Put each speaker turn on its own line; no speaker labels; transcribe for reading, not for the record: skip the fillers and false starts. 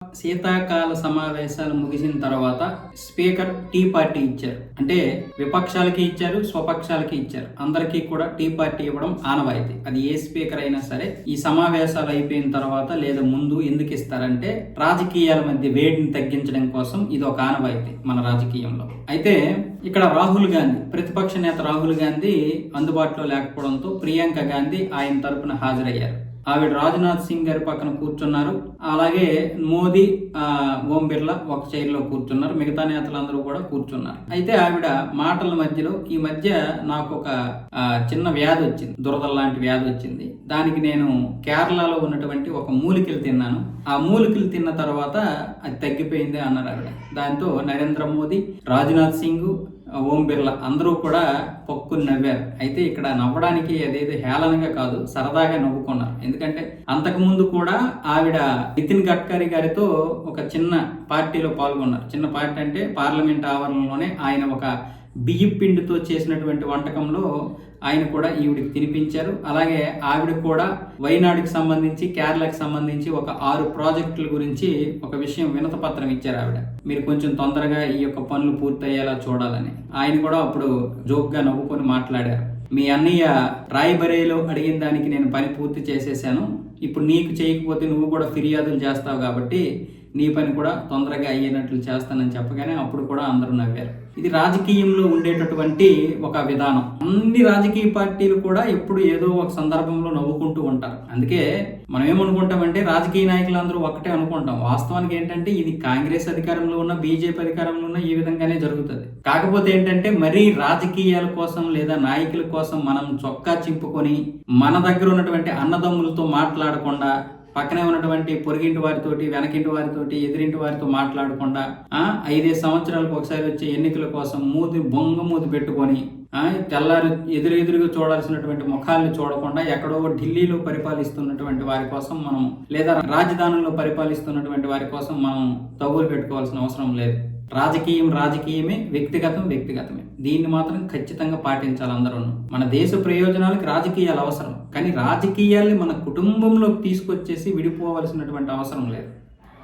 శీతాకాల సమావేశాలు ముగిసిన తర్వాత స్పీకర్ టీ పార్టీ ఇచ్చారు. అంటే విపక్షాలకి ఇచ్చారు, స్వపక్షాలకి ఇచ్చారు. అందరికీ కూడా టీ పార్టీ ఇవ్వడం ఆనవాయితీ. అది ఏ స్పీకర్ అయినా సరే ఈ సమావేశాలు అయిపోయిన తర్వాత లేదా ముందు ఎందుకు ఇస్తారంటే రాజకీయాల మధ్య వేడిని తగ్గించడం కోసం. ఇది ఒక ఆనవాయితీ మన రాజకీయంలో. అయితే ఇక్కడ రాహుల్ గాంధీ, ప్రతిపక్ష నేత రాహుల్ గాంధీ అందుబాటులో లేకపోవడంతో ప్రియాంక గాంధీ ఆయన తరపున హాజరయ్యారు. ఆవిడ రాజ్నాథ్ సింగ్ గారి పక్కన కూర్చున్నారు. అలాగే మోదీ, ఓం బిర్లా ఒక చైర్లో కూర్చున్నారు. మిగతా నేతలందరూ కూడా కూర్చున్నారు. అయితే ఆవిడ మాటల మధ్యలో ఈ మధ్య నాకు ఒక చిన్న వ్యాధి వచ్చింది, దురద లాంటి వ్యాధి వచ్చింది. దానికి నేను కేరళలో ఉన్నటువంటి ఒక మూలికలు తిన్నాను. ఆ మూలికలు తిన్న తర్వాత అది తగ్గిపోయింది అన్నారు ఆవిడ. దాంతో నరేంద్ర మోదీ, రాజ్నాథ్ సింగ్, ఓం బిర్లా అందరూ కూడా పొక్కుని నవ్వారు. అయితే ఇక్కడ నవ్వడానికి అదేదో హేళనగా కాదు, సరదాగా నవ్వుకున్నారు. ఎందుకంటే అంతకుముందు కూడా ఆవిడ నితిన్ గడ్కరీ గారితో ఒక చిన్న పార్టీలో పాల్గొన్నారు. చిన్న పార్టీ అంటే పార్లమెంట్ ఆవరణలోనే ఆయన ఒక బియ్యం పిండితో చేసినటువంటి వంటకంలో ఆయన కూడా ఈవిడికి తినిపించారు. అలాగే ఆవిడ కూడా వైనాడుకి సంబంధించి, కేరళకి సంబంధించి ఒక 6 ప్రాజెక్టుల గురించి ఒక విషయం వినత పత్రం ఇచ్చారు ఆవిడ. మీరు కొంచెం తొందరగా ఈ యొక్క పనులు పూర్తయ్యేలా చూడాలని. ఆయన కూడా అప్పుడు జోక్గా నవ్వుకొని మాట్లాడారు. మీ అన్నయ్య రాయ్బరేలీలో అడిగిన దానికి నేను పని పూర్తి చేసేసాను. ఇప్పుడు నీకు చేయకపోతే నువ్వు కూడా ఫిర్యాదులు చేస్తావు కాబట్టి నీ పని కూడా తొందరగా అయ్యేటట్లు చేస్తానని చెప్పగానే అప్పుడు కూడా అందరూ నవ్వారు. ఇది రాజకీయంలో ఉండేటటువంటి ఒక విధానం. అన్ని రాజకీయ పార్టీలు కూడా ఎప్పుడు ఏదో ఒక సందర్భంలో నవ్వుకుంటూ ఉంటారు. అందుకే మనం ఏమనుకుంటామంటే రాజకీయ నాయకులందరూ ఒక్కటే అనుకుంటాం. వాస్తవానికి ఏంటంటే ఇది కాంగ్రెస్ అధికారంలో ఉన్న, బీజేపీ అధికారంలో ఉన్న ఈ విధంగానే జరుగుతుంది. కాకపోతే ఏంటంటే మరీ రాజకీయాల కోసం లేదా నాయకుల కోసం మనం చొక్కా చింపుకొని మన దగ్గర ఉన్నటువంటి అన్నదమ్ములతో మాట్లాడకుండా, పక్కనే ఉన్నటువంటి పొరుగింటి వారితోటి, వెనకింటి వారితోటి, ఎదురింటి వారితో మాట్లాడకుండా 5 సంవత్సరాలకు ఒకసారి వచ్చే ఎన్నికల కోసం బొంగ మూతి పెట్టుకొని తెల్లారు ఎదురుగా చూడాల్సినటువంటి ముఖాలను చూడకుండా ఎక్కడో ఢిల్లీలో పరిపాలిస్తున్నటువంటి వారి కోసం మనం, లేదా రాజధానుల్లో పరిపాలిస్తున్నటువంటి వారి కోసం మనం తగులు పెట్టుకోవాల్సిన అవసరం లేదు. రాజకీయమే, వ్యక్తిగతమే. దీన్ని మాత్రం ఖచ్చితంగా పాటించాలి అందరూ. మన దేశ ప్రయోజనాలకు రాజకీయాలు అవసరం, కానీ రాజకీయాల్ని మన కుటుంబంలోకి తీసుకొచ్చేసి విడిపోవలసినటువంటి అవసరం లేదు.